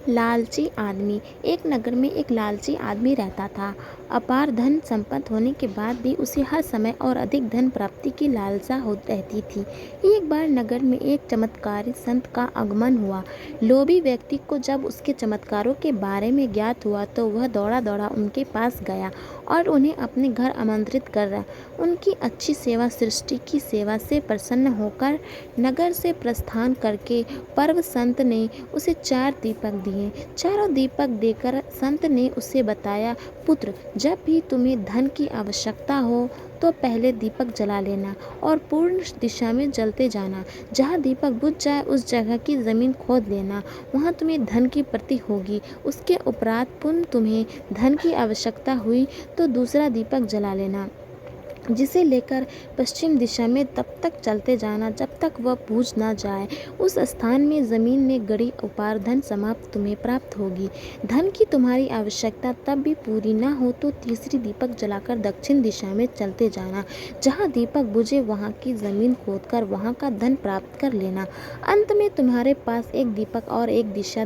लालची आदमी। एक नगर में एक लालची आदमी रहता था। अपार धन संपत्ति होने के बाद भी उसे हर समय और अधिक धन प्राप्ति की लालसा हो रहती थी। एक बार नगर में एक चमत्कारी संत का आगमन हुआ। लोभी व्यक्ति को जब उसके चमत्कारों के बारे में ज्ञात हुआ तो वह दौड़ा दौड़ा उनके पास गया और उन्हें अपने घर आमंत्रित कर रहा। उनकी अच्छी सेवा सृष्टि की सेवा से प्रसन्न होकर नगर से प्रस्थान करके पर्व संत ने उसे 4 दीपक दिए। चारों दीपक देकर संत ने उसे बताया, पुत्र, जब भी तुम्हें धन की आवश्यकता हो तो पहले दीपक जला लेना और पूर्ण दिशा में जलते जाना। जहाँ दीपक बुझ जाए उस जगह की ज़मीन खोद लेना, वहाँ तुम्हें धन की प्राप्ति होगी। उसके उपरांत पुनः तुम्हें धन की आवश्यकता हुई तो दूसरा दीपक जला लेना, जिसे लेकर पश्चिम दिशा में तब तक चलते जाना जब तक वह बूझ न जाए। उस स्थान में ज़मीन में गड़ी अपार धन समाप्त तुम्हें प्राप्त होगी। धन की तुम्हारी आवश्यकता तब भी पूरी न हो तो तीसरी दीपक जलाकर दक्षिण दिशा में चलते जाना। जहाँ दीपक बुझे वहाँ की ज़मीन खोदकर वहाँ का धन प्राप्त कर लेना। अंत में तुम्हारे पास एक दीपक और एक दिशा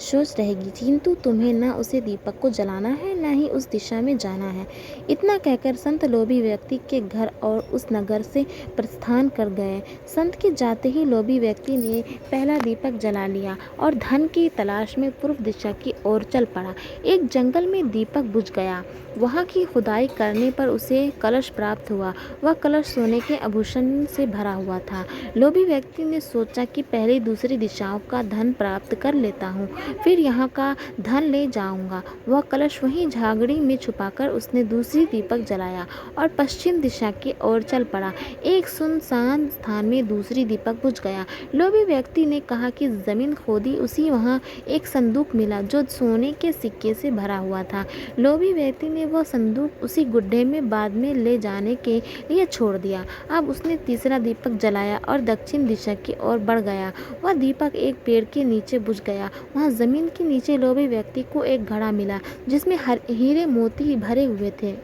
सोच रहेगी, किंतु तुम्हें न उसे दीपक को जलाना है न ही उस दिशा में जाना है। इतना कहकर संत लोभी व्यक्ति के घर और उस नगर से प्रस्थान कर गए। संत के जाते ही लोभी व्यक्ति ने पहला दीपक जला लिया और धन की तलाश में पूर्व दिशा की ओर चल पड़ा। एक जंगल में दीपक बुझ गया। वहाँ की खुदाई करने पर उसे कलश प्राप्त हुआ। वह कलश सोने के आभूषण से भरा हुआ था। लोभी व्यक्ति ने सोचा कि पहले दूसरी दिशाओं का धन प्राप्त कर लेता हूँ, फिर यहाँ का धन ले जाऊँगा। वह कलश वहीं झागड़ी में छुपाकर उसने दूसरी दीपक जलाया और पश्चिम दिशा की ओर चल पड़ा। एक सुनसान स्थान में दूसरी दीपक बुझ गया। लोभी व्यक्ति ने कहा कि जमीन खोदी, उसी वहाँ एक संदूक मिला जो सोने के सिक्के से भरा हुआ था। लोभी व्यक्ति ने वह संदूक उसी गुड्ढे में बाद में ले जाने के लिए छोड़ दिया। अब उसने तीसरा दीपक जलाया और दक्षिण दिशा की ओर बढ़ गया। वह दीपक एक पेड़ के नीचे बुझ गया। वहाँ जमीन के नीचे लोभी व्यक्ति को एक घड़ा मिला जिसमें हीरे मोती भरे हुए थे।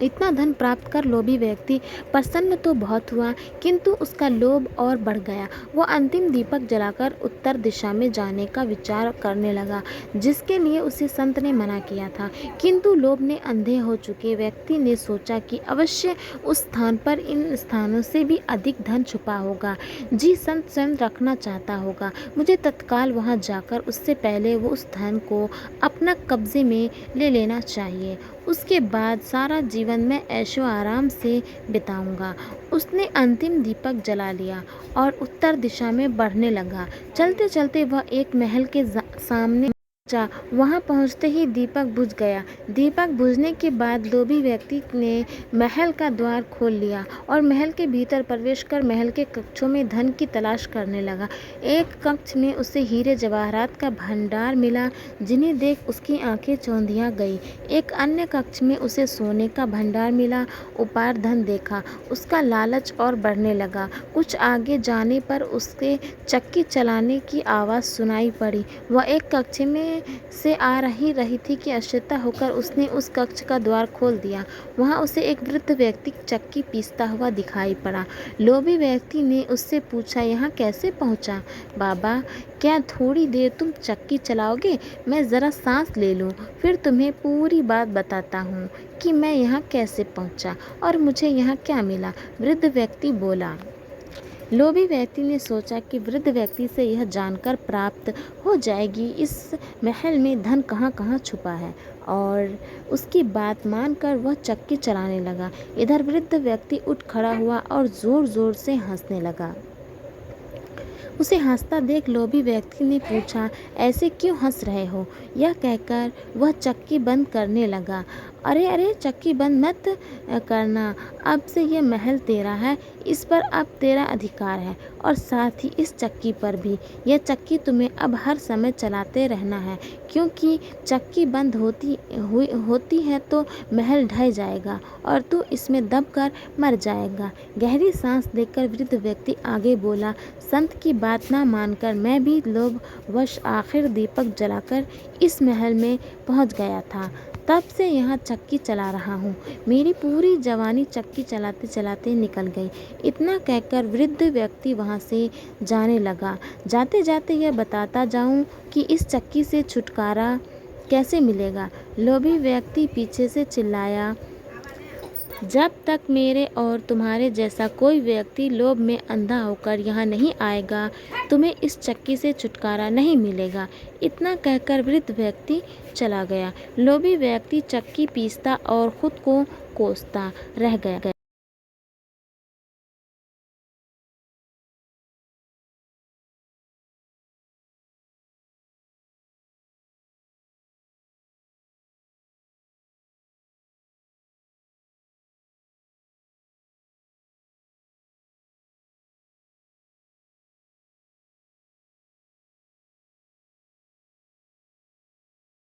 इतना धन प्राप्त कर लोभी व्यक्ति प्रसन्न तो बहुत हुआ, किंतु उसका लोभ और बढ़ गया। वह अंतिम दीपक जलाकर उत्तर दिशा में जाने का विचार करने लगा, जिसके लिए उसे संत ने मना किया था। किंतु लोभ ने अंधे हो चुके व्यक्ति ने सोचा कि अवश्य उस स्थान पर इन स्थानों से भी अधिक धन छुपा होगा। जी, संत स्वयं रखना चाहता होगा। मुझे तत्काल वहां जाकर उससे पहले वो उस धन को अपना कब्जे में ले लेना चाहिए। उसके बाद सारा जीवन मैं ऐशो आराम से बिताऊंगा। उसने अंतिम दीपक जला लिया और उत्तर दिशा में बढ़ने लगा। चलते चलते वह एक महल के सामने पहुंचा। वहां पहुंचते ही दीपक बुझ गया। दीपक बुझने के बाद लोभी व्यक्ति ने महल का द्वार खोल लिया और महल के भीतर प्रवेश कर महल के कक्षों में धन की तलाश करने लगा। एक कक्ष में उसे हीरे जवाहरात का भंडार मिला, जिन्हें देख उसकी आंखें चौंधिया गई। एक अन्य कक्ष में उसे सोने का भंडार मिला। उपार धन देखा, उसका लालच और बढ़ने लगा। कुछ आगे जाने पर उसके चक्की चलाने की आवाज़ सुनाई पड़ी। वह एक कक्ष में से आ रही थी कि आश्चर्य होकर उसने उस कक्ष का द्वार खोल दिया। वहां उसे एक वृद्ध व्यक्ति चक्की पीसता हुआ दिखाई पड़ा। लोभी व्यक्ति ने उससे पूछा, यहाँ कैसे पहुंचा? बाबा, क्या थोड़ी देर तुम चक्की चलाओगे? मैं ज़रा सांस ले लूं, फिर तुम्हें पूरी बात बताता हूँ कि मैं यहाँ कैसे पहुँचा और मुझे यहाँ क्या मिला। वृद्ध व्यक्ति बोला। लोभी व्यक्ति ने सोचा कि वृद्ध व्यक्ति से यह जानकर प्राप्त हो जाएगी इस महल में धन कहाँ कहाँ छुपा है, और उसकी बात मानकर वह चक्की चलाने लगा। इधर वृद्ध व्यक्ति उठ खड़ा हुआ और ज़ोर ज़ोर से हंसने लगा। उसे हंसता देख लोभी व्यक्ति ने पूछा, ऐसे क्यों हंस रहे हो? यह कहकर वह चक्की बंद करने लगा। अरे अरे, चक्की बंद मत करना, अब से यह महल तेरा है, इस पर अब तेरा अधिकार है और साथ ही इस चक्की पर भी। यह चक्की तुम्हें अब हर समय चलाते रहना है, क्योंकि चक्की बंद होती है तो महल ढह जाएगा और तू इसमें दबकर मर जाएगा। गहरी सांस लेकर वृद्ध व्यक्ति आगे बोला, संत की बात ना मानकर मैं भी लोभवश आखिर दीपक जलाकर इस महल में पहुंच गया था। तब से यहाँ चक्की चला रहा हूँ। मेरी पूरी जवानी चक्की चलाते चलाते निकल गई। इतना कहकर वृद्ध व्यक्ति वहाँ से जाने लगा। जाते जाते यह बताता जाऊँ कि इस चक्की से छुटकारा कैसे मिलेगा। लोभी व्यक्ति पीछे से चिल्लाया, जब तक मेरे और तुम्हारे जैसा कोई व्यक्ति लोभ में अंधा होकर यहाँ नहीं आएगा, तुम्हें इस चक्की से छुटकारा नहीं मिलेगा। इतना कहकर वृद्ध व्यक्ति चला गया। लोभी व्यक्ति चक्की पीसता और खुद को कोसता रह गया।